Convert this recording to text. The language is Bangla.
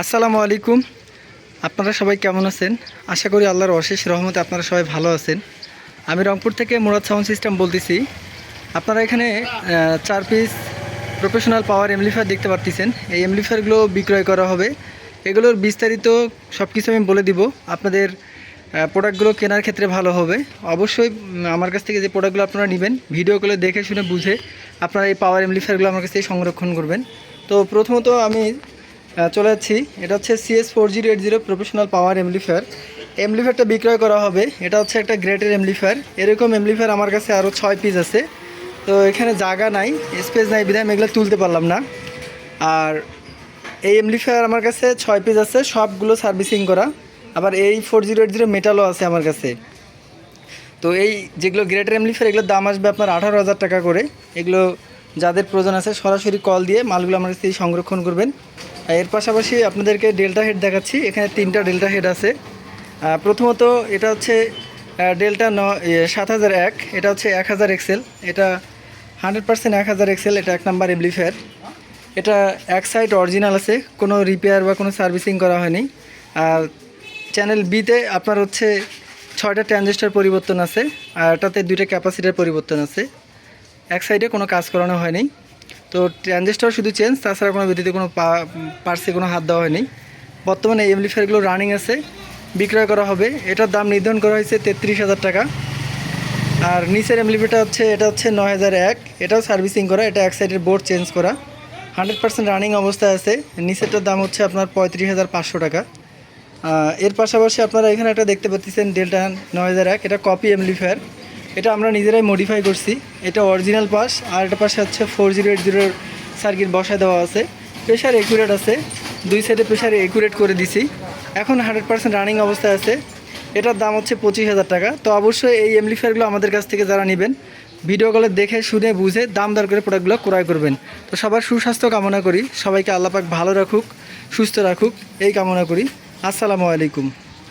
আসসালামু আলাইকুম। আপনারা সবাই কেমন আছেন? আশা করি আল্লাহর অশেষ রহমতে আপনারা সবাই ভালো আছেন। আমি রংপুর থেকে মুরাদ সাউন্ড সিস্টেম বলতেছি। আপনারা এখানে 4 পিস প্রফেশনাল পাওয়ার এমপ্লিফায়ার দেখতে পাচ্ছেন। এই এমপ্লিফায়ারগুলো বিক্রয় করা হবে। এগুলোর বিস্তারিত সব কিছু আমি বলে দিব। আপনাদের প্রোডাক্টগুলো কেনার ক্ষেত্রে ভালো হবে। অবশ্যই আমার কাছ থেকে যে প্রোডাক্টগুলো আপনারা নেবেন ভিডিও কলে দেখে শুনে বুঝে আপনারা এই পাওয়ার এমপ্লিফায়ারগুলো আমার কাছ থেকে সংরক্ষণ করবেন। তো প্রথমত আমি চলে যাচ্ছি। এটা হচ্ছে CS4080 প্রফেশনাল পাওয়ার এমপ্লিফায়ারটা বিক্রয় করা হবে। এটা হচ্ছে একটা গ্রেটের এমপ্লিফায়ার। এরকম এমপ্লিফায়ার আমার কাছে আরও 6 পিস আছে। তো এখানে জায়গা নাই, স্পেস নাই, বিধায় আমি এগুলো তুলতে পারলাম না। আর এই এমপ্লিফায়ার আমার কাছে 6 পিস আছে, সবগুলো সার্ভিসিং করা। আবার এই 4080 মেটালও আছে আমার কাছে। তো এই যেগুলো গ্রেটের এমপ্লিফায়ার এগুলোর দাম আসবে আপনার 18,000 টাকা করে। এগুলো যাদের প্রয়োজন আছে সরাসরি কল দিয়ে মালগুলো আমার কাছে সংরক্ষণ করবেন। এর পাশাপাশি আপনাদেরকে ডেল্টা হেড দেখাচ্ছি। এখানে 3টা ডেল্টা হেড আছে। প্রথমত এটা হচ্ছে ডেল্টা 7001। এটা হচ্ছে 1000 এক্সেল। এটা 100% 1000 এক্সেল। এটা 1 নাম্বার এমপ্লিফায়ার। এটা এক সাইড অরিজিনাল আছে, কোনো রিপেয়ার বা কোনো সার্ভিসিং করা হয়নি। আর চ্যানেল বিতে আপনার হচ্ছে 6টা ট্রানজিস্টর পরিবর্তন আছে, আর এটাতে 2টা ক্যাপাসিটার পরিবর্তন আছে। এক সাইডে কোনো কাজ করানো হয়নি। তো ট্রানজিস্টর শুধু চেঞ্জ, তাছাড়া কোনো ব্যতীত কোনো পার্টসে কোনো হাত দেওয়া হয়নি। বর্তমানে এই এমপ্লিফায়ারগুলো রানিং আছে, বিক্রয় করা হবে। এটার দাম নির্ধারণ করা হয়েছে 33,000 টাকা। আর নিচের এমপ্লিফায়ারটা হচ্ছে এটা হচ্ছে 9001। এটাও সার্ভিসিং করা। এটা এক সাইডের বোর্ড চেঞ্জ করা, 100% রানিং অবস্থায় আছে। নিচেরটার দাম হচ্ছে আপনার 35,500 টাকা। এর পাশাপাশি আপনারা এখানে একটা দেখতে পাচ্ছেন ডেল্টা 9001। এটা কপি এমপ্লিফায়ার। এটা আমরা নিজেরাই মডিফাই করছি। এটা অরিজিনাল পাস, আর এটা পাশে হচ্ছে 4080 সার্কিট বসায় দেওয়া আছে। প্রেশার একুরেট আছে, 2 সাইডে প্রেশার একুরেট করে দিছি। এখন 100% রানিং অবস্থায় আছে। এটার দাম হচ্ছে 25,000 টাকা। তো অবশ্যই এই এমপ্লিফায়ারগুলো আমাদের কাছ থেকে যারা নেবেন ভিডিও কলে দেখে শুনে বুঝে দাম দর করে প্রোডাক্টগুলো ক্রয় করবেন। তো সবার সুস্বাস্থ্য কামনা করি, সবাইকে আল্লাহ পাক ভালো রাখুক, সুস্থ রাখুক, এই কামনা করি। আসসালামু আলাইকুম।